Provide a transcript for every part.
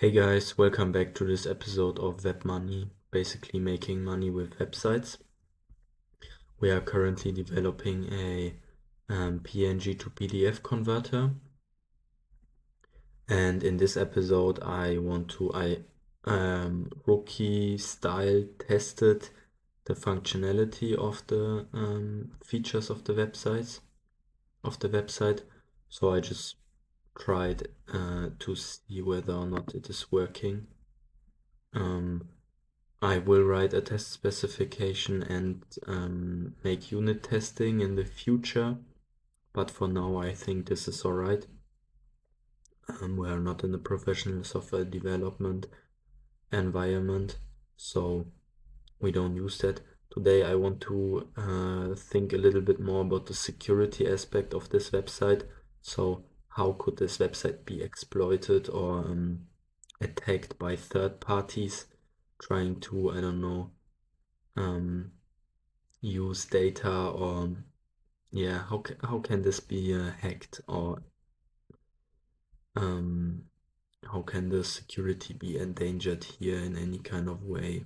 Hey guys, welcome back to this episode of WebMoney, basically making money with websites. We are currently developing a PNG to PDF converter, and in this episode I rookie style tested the functionality of the features of the website. So I just tried to see whether or not it is working. I will write a test specification and make unit testing in the future, but for now I think this is alright. We are not in the professional software development environment, so we don't use that. Today I want to think a little bit more about the security aspect of this website. So how could this website be exploited or attacked by third parties trying to, I don't know, use data, or how can this be hacked, or how can the security be endangered here in any kind of way?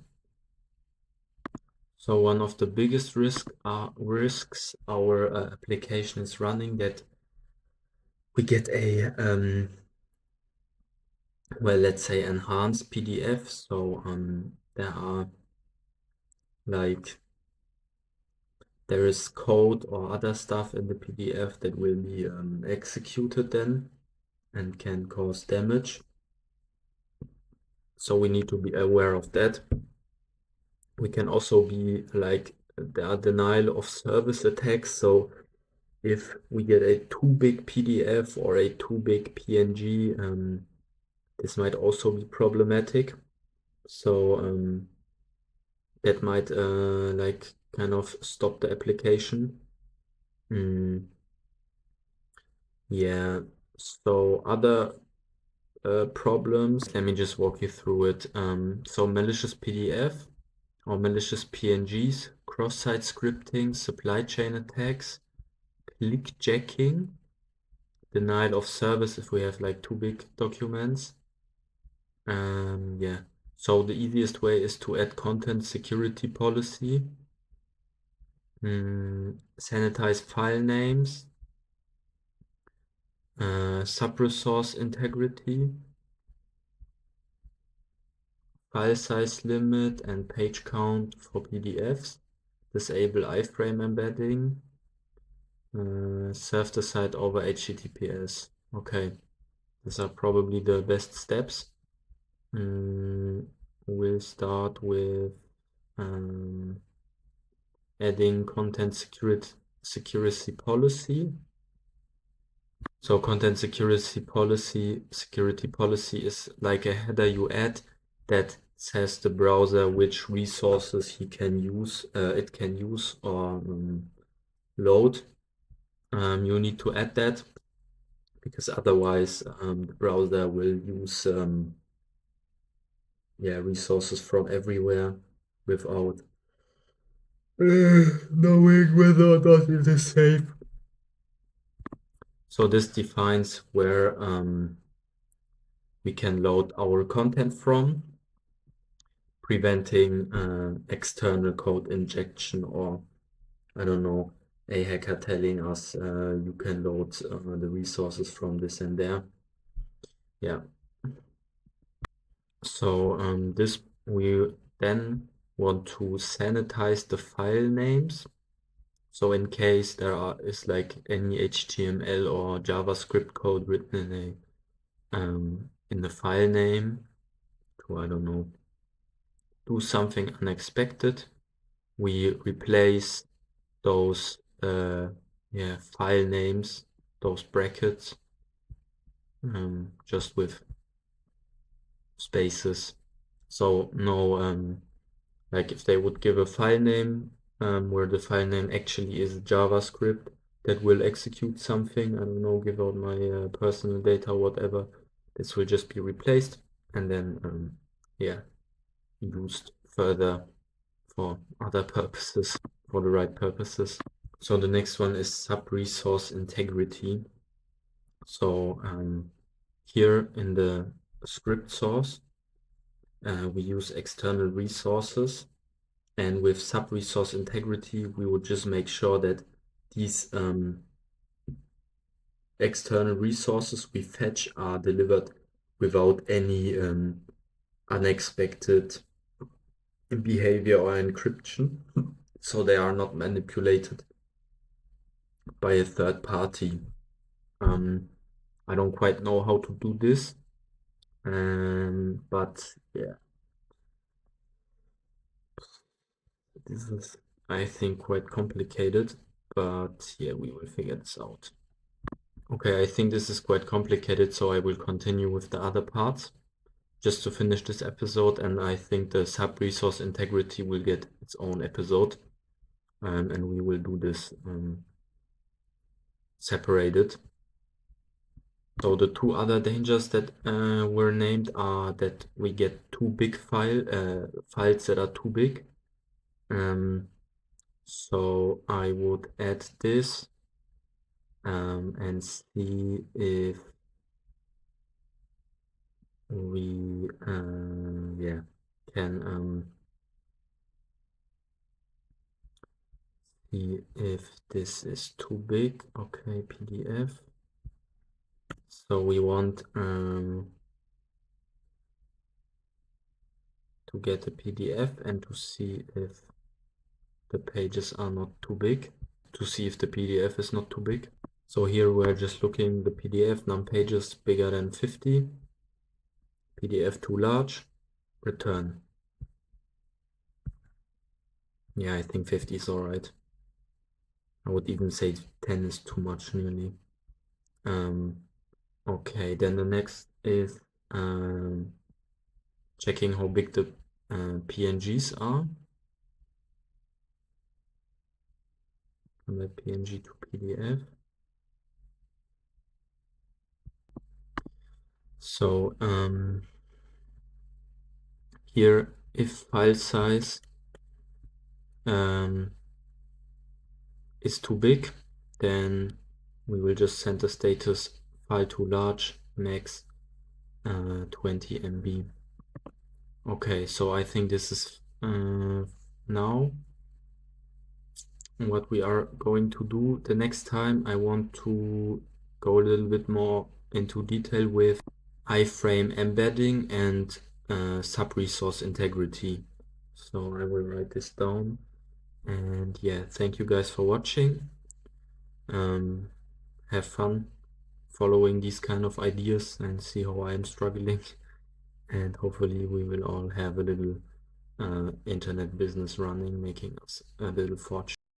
So one of the biggest risks our application is running, that we get a let's say enhanced PDF. So there is code or other stuff in the PDF that will be executed then and can cause damage. So we need to be aware of that. We can also be like, there are denial of service attacks. So if we get a too big PDF or a too big PNG, this might also be problematic. So that might like kind of stop the application. Yeah, so other problems, let me just walk you through it. So malicious PDF or malicious PNGs, cross-site scripting, supply chain attacks, click jacking, denial of service if we have like too big documents. Yeah, so the easiest way is to add content security policy, sanitize file names, sub-resource integrity, file size limit and page count for PDFs, disable iframe embedding, serve the site over HTTPS. Okay, these are probably the best steps. We'll start with adding content security policy. So content security policy is like a header you add that says the browser which resources it can use or load. You need to add that because otherwise the browser will use resources from everywhere without knowing whether or not it is safe. So this defines where we can load our content from, preventing external code injection, or I don't know, a hacker telling us you can load the resources from this and there. Yeah. So this we then want to sanitize the file names. So in case there is like any HTML or JavaScript code written in the file name to, I don't know, do something unexpected, we replace those file names, those brackets, just with spaces. So no, like if they would give a file name where the file name actually is JavaScript that will execute something, I don't know, give out my personal data, whatever, this will just be replaced and then used further for other purposes, for the right purposes. So the next one is sub-resource integrity. So here in the script source. We use external resources, and with sub-resource integrity, we would just make sure that these external resources we fetch are delivered without any unexpected behavior or encryption, so they are not manipulated by a third party. I don't quite know how to do this, but yeah, this is, I think, quite complicated, but yeah, we will figure this out. Okay, I think this is quite complicated, so I will continue with the other parts just to finish this episode, and I think the sub-resource integrity will get its own episode, and we will do this separated. So the two other dangers that were named are that we get too big files that are too big. So I would add this and see if we yeah can see if this is too big. Okay, PDF. So we want to get a PDF and to see if the pages are not too big, to see if the PDF is not too big. So here we're just looking the PDF, num pages bigger than 50, PDF too large, return. Yeah, I think 50 is alright. I would even say 10 is too much nearly. Okay, then the next is checking how big the PNGs are. Convert PNG to PDF. So here, if file size is too big, then we will just send the status file too large, max 20 MB. Okay, so I think this is now what we are going to do. The next time I want to go a little bit more into detail with iframe embedding and sub-resource integrity. So I will write this down. And yeah, thank you guys for watching. Have fun following these kind of ideas and see how I am struggling. And hopefully we will all have a little internet business running, making us a little fortune.